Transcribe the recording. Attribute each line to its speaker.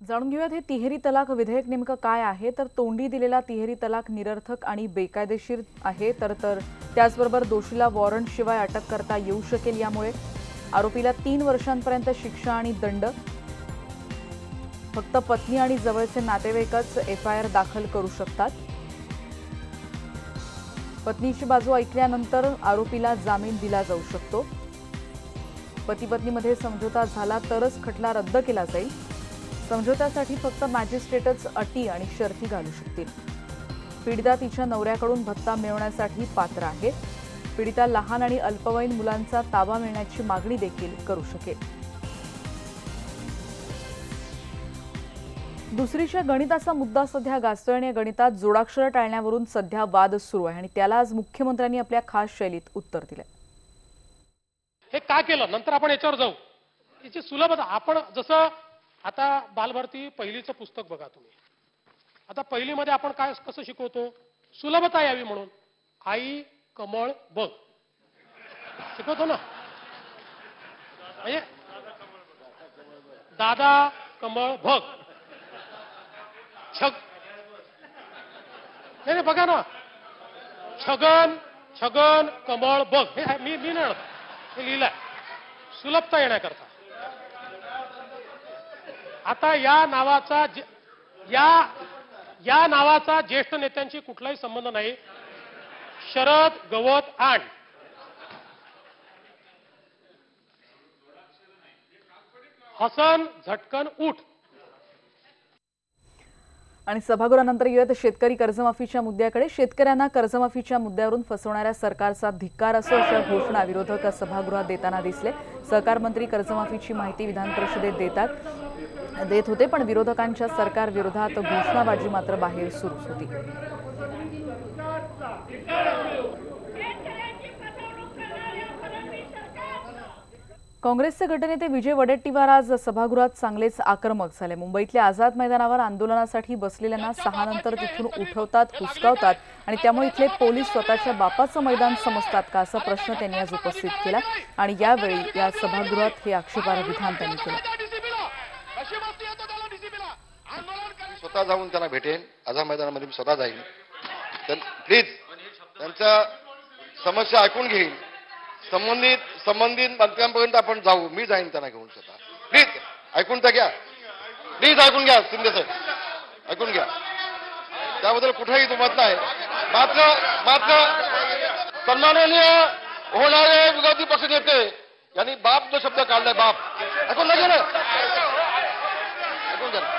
Speaker 1: जाणून घेऊयात हे तिहेरी तलाक विधेयक नेमकं काय आहे। तर तोंडी दिलेला तिहेरी तलाक निरर्थक आणि बेकायदेशीर आहे। तर त्याचबरोबर दोषीला वॉरंट शिवाय अटक करता येऊ शकेल। यामुळे आरोपीला 3 वर्षांपर्यंत शिक्षा आणि दंड। फक्त पत्नी आणि जवळचे नातेवाईकच एफआयआर दाखल करू शकतात। पत्नीची बाजू ऐकल्यानंतर आरोपीला जामीन दिला जाऊ शकतो। पती पत्नीमध्ये समझोता झाला तरच खटला रद्द केला जाईल। समझोत्यासाठी फक्त मॅजिस्ट्रेटच अटी आणि शर्ती घालू शकतील। पीडिता तिच्या नवऱ्याकडून भत्ता मिळवण्यासाठी पात्र आहे। पीडिता लहान आणि अल्पवयीन मुलांचा ताबा मिळण्याची मागणी देखील करू शकेल। दुसरीच्या गणिताचा मुद्दा सध्या गाजतोय आणि गणितात जोडाक्षर टाळण्यावरून सध्या वाद सुरू आहे आणि त्याला आज मुख्यमंत्र्यांनी आपल्या खास शैलीत उत्तर दिले।
Speaker 2: हे का केलं नंतर आपण याच्यावर जाऊ। याची सुलभता आपण जसं आता बालभारती पहिलीचं पुस्तक बघा तुम्ही। आता पहिलीमध्ये आपण काय कसं शिकवतो, सुलभता यावी म्हणून आई कमळ बघ शिकवतो ना। म्हणजे दादा कमळ बघ छग नाही बघा ना, छगन छगन कमळ बघ हे मी नाही हे लिहिलंय सुलभता येण्याकरता। आता या नावाचा ज्येष्ठ नेत्यांशी कुठलाही संबंध नाही। शरद गवत आण हसन झटकन उठ।
Speaker 1: आणि सभागृहानंतर येत शेतकरी कर्जमाफीच्या मुद्द्याकडे। शेतकऱ्यांना कर्जमाफीच्या मुद्द्यावरून फसवणाऱ्या सरकारचा धिक्कार असो अशा घोषणा विरोधक सभागृहात देताना दिसले। सहकार मंत्री कर्जमाफीची माहिती विधान परिषदेत देत होते, पण विरोधकांच्या सरकार विरोधात घोषणाबाजी मात्र बाहेर सुरूच होती। काँग्रेसचे गटनेते विजय वडेट्टीवार आज सभागृहात चांगलेच आक्रमक झाले। मुंबईतल्या आझाद मैदानावर आंदोलनासाठी बसलेल्यांना 6 नंतर तिथून उठवतात, हुसकावतात आणि त्यामुळे इथले पोलीस स्वतःच्या बापाचं मैदान समजतात का असा प्रश्न त्यांनी आज उपस्थित केला। आणि यावेळी या सभागृहात हे आक्षेपार्ह विधान त्यांनी केलं।
Speaker 3: स्वतः जाऊन त्यांना भेटेन, आझाद मैदानामध्ये मी स्वतः जाईन, प्लीज त्यांच्या समस्या ऐकून घेईन। संबंधित मंत्र्यांपर्यंत आपण जाऊ, मी जाईन त्यांना घेऊन स्वतः। प्लीज ऐकून तर घ्या, प्लीज ऐकून घ्या शिंदे साहेब, ऐकून घ्या। त्याबद्दल कुठेही दुमत नाही। मात्र सन्माननीय होणारे विरोधी पक्ष नेते यांनी बाप जो शब्द काढलाय, बाप ऐकून घ्या ना, ऐकून घ्या।